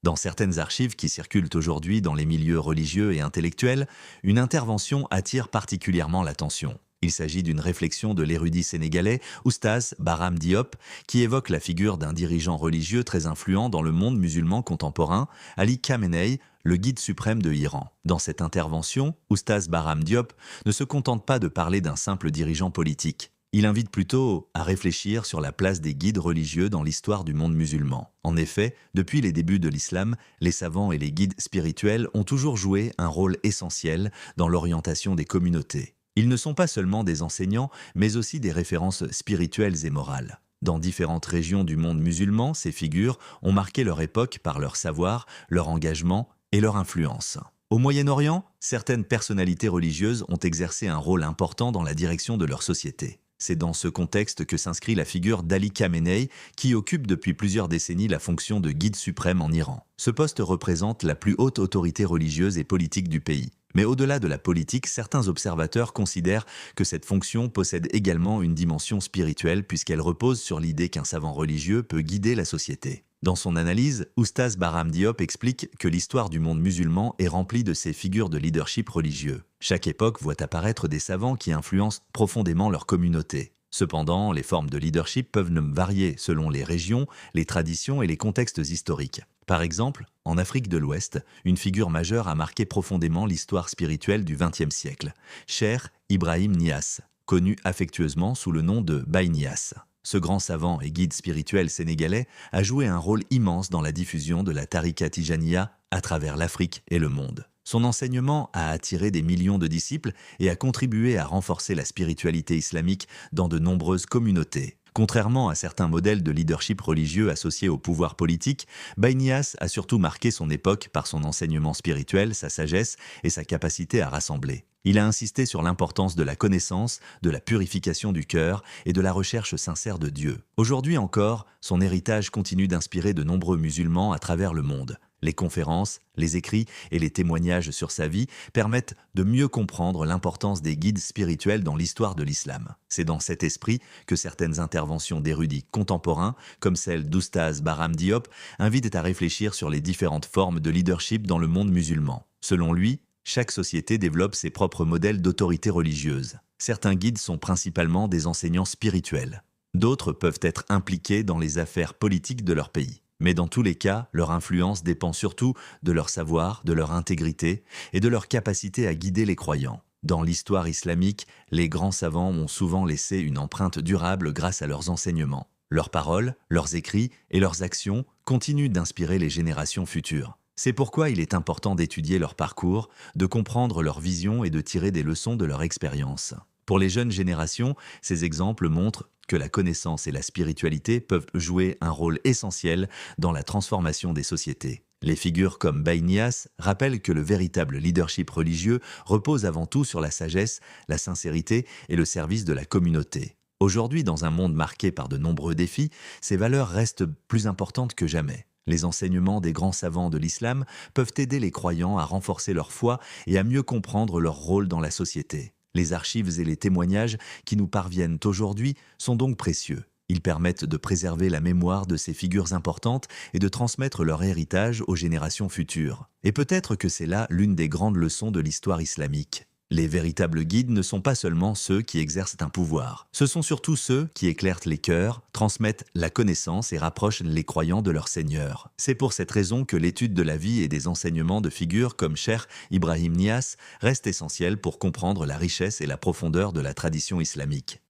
Dans certaines archives qui circulent aujourd'hui dans les milieux religieux et intellectuels, une intervention attire particulièrement l'attention. Il s'agit d'une réflexion de l'érudit sénégalais Oustaz Bahram Diop qui évoque la figure d'un dirigeant religieux très influent dans le monde musulman contemporain, Ali Khamenei, le guide suprême de Iran. Dans cette intervention, Oustaz Bahram Diop ne se contente pas de parler d'un simple dirigeant politique. Il invite plutôt à réfléchir sur la place des guides religieux dans l'histoire du monde musulman. En effet, depuis les débuts de l'islam, les savants et les guides spirituels ont toujours joué un rôle essentiel dans l'orientation des communautés. Ils ne sont pas seulement des enseignants, mais aussi des références spirituelles et morales. Dans différentes régions du monde musulman, ces figures ont marqué leur époque par leur savoir, leur engagement et leur influence. Au Moyen-Orient, certaines personnalités religieuses ont exercé un rôle important dans la direction de leur société. C'est dans ce contexte que s'inscrit la figure d'Ali Khamenei, qui occupe depuis plusieurs décennies la fonction de guide suprême en Iran. Ce poste représente la plus haute autorité religieuse et politique du pays. Mais au-delà de la politique, certains observateurs considèrent que cette fonction possède également une dimension spirituelle puisqu'elle repose sur l'idée qu'un savant religieux peut guider la société. Dans son analyse, Oustaz Bahram Diop explique que l'histoire du monde musulman est remplie de ces figures de leadership religieux. Chaque époque voit apparaître des savants qui influencent profondément leur communauté. Cependant, les formes de leadership peuvent varier selon les régions, les traditions et les contextes historiques. Par exemple, en Afrique de l'Ouest, une figure majeure a marqué profondément l'histoire spirituelle du XXe siècle, Cheikh Ibrahim Niasse, connu affectueusement sous le nom de Baye Niasse. Ce grand savant et guide spirituel sénégalais a joué un rôle immense dans la diffusion de la tariqa tijaniya à travers l'Afrique et le monde. Son enseignement a attiré des millions de disciples et a contribué à renforcer la spiritualité islamique dans de nombreuses communautés. Contrairement à certains modèles de leadership religieux associés au pouvoir politique, Baye Niasse a surtout marqué son époque par son enseignement spirituel, sa sagesse et sa capacité à rassembler. Il a insisté sur l'importance de la connaissance, de la purification du cœur et de la recherche sincère de Dieu. Aujourd'hui encore, son héritage continue d'inspirer de nombreux musulmans à travers le monde. Les conférences, les écrits et les témoignages sur sa vie permettent de mieux comprendre l'importance des guides spirituels dans l'histoire de l'islam. C'est dans cet esprit que certaines interventions d'érudits contemporains, comme celle d'Oustaz Bahram Diop, invitent à réfléchir sur les différentes formes de leadership dans le monde musulman. Selon lui, chaque société développe ses propres modèles d'autorité religieuse. Certains guides sont principalement des enseignants spirituels. D'autres peuvent être impliqués dans les affaires politiques de leur pays. Mais dans tous les cas, leur influence dépend surtout de leur savoir, de leur intégrité et de leur capacité à guider les croyants. Dans l'histoire islamique, les grands savants ont souvent laissé une empreinte durable grâce à leurs enseignements. Leurs paroles, leurs écrits et leurs actions continuent d'inspirer les générations futures. C'est pourquoi il est important d'étudier leur parcours, de comprendre leur vision et de tirer des leçons de leur expérience. Pour les jeunes générations, ces exemples montrent que la connaissance et la spiritualité peuvent jouer un rôle essentiel dans la transformation des sociétés. Les figures comme Baye Niasse rappellent que le véritable leadership religieux repose avant tout sur la sagesse, la sincérité et le service de la communauté. Aujourd'hui, dans un monde marqué par de nombreux défis, ces valeurs restent plus importantes que jamais. Les enseignements des grands savants de l'islam peuvent aider les croyants à renforcer leur foi et à mieux comprendre leur rôle dans la société. Les archives et les témoignages qui nous parviennent aujourd'hui sont donc précieux. Ils permettent de préserver la mémoire de ces figures importantes et de transmettre leur héritage aux générations futures. Et peut-être que c'est là l'une des grandes leçons de l'histoire islamique. Les véritables guides ne sont pas seulement ceux qui exercent un pouvoir. Ce sont surtout ceux qui éclairent les cœurs, transmettent la connaissance et rapprochent les croyants de leur Seigneur. C'est pour cette raison que l'étude de la vie et des enseignements de figures comme Cheikh Ibrahim Niasse reste essentielle pour comprendre la richesse et la profondeur de la tradition islamique.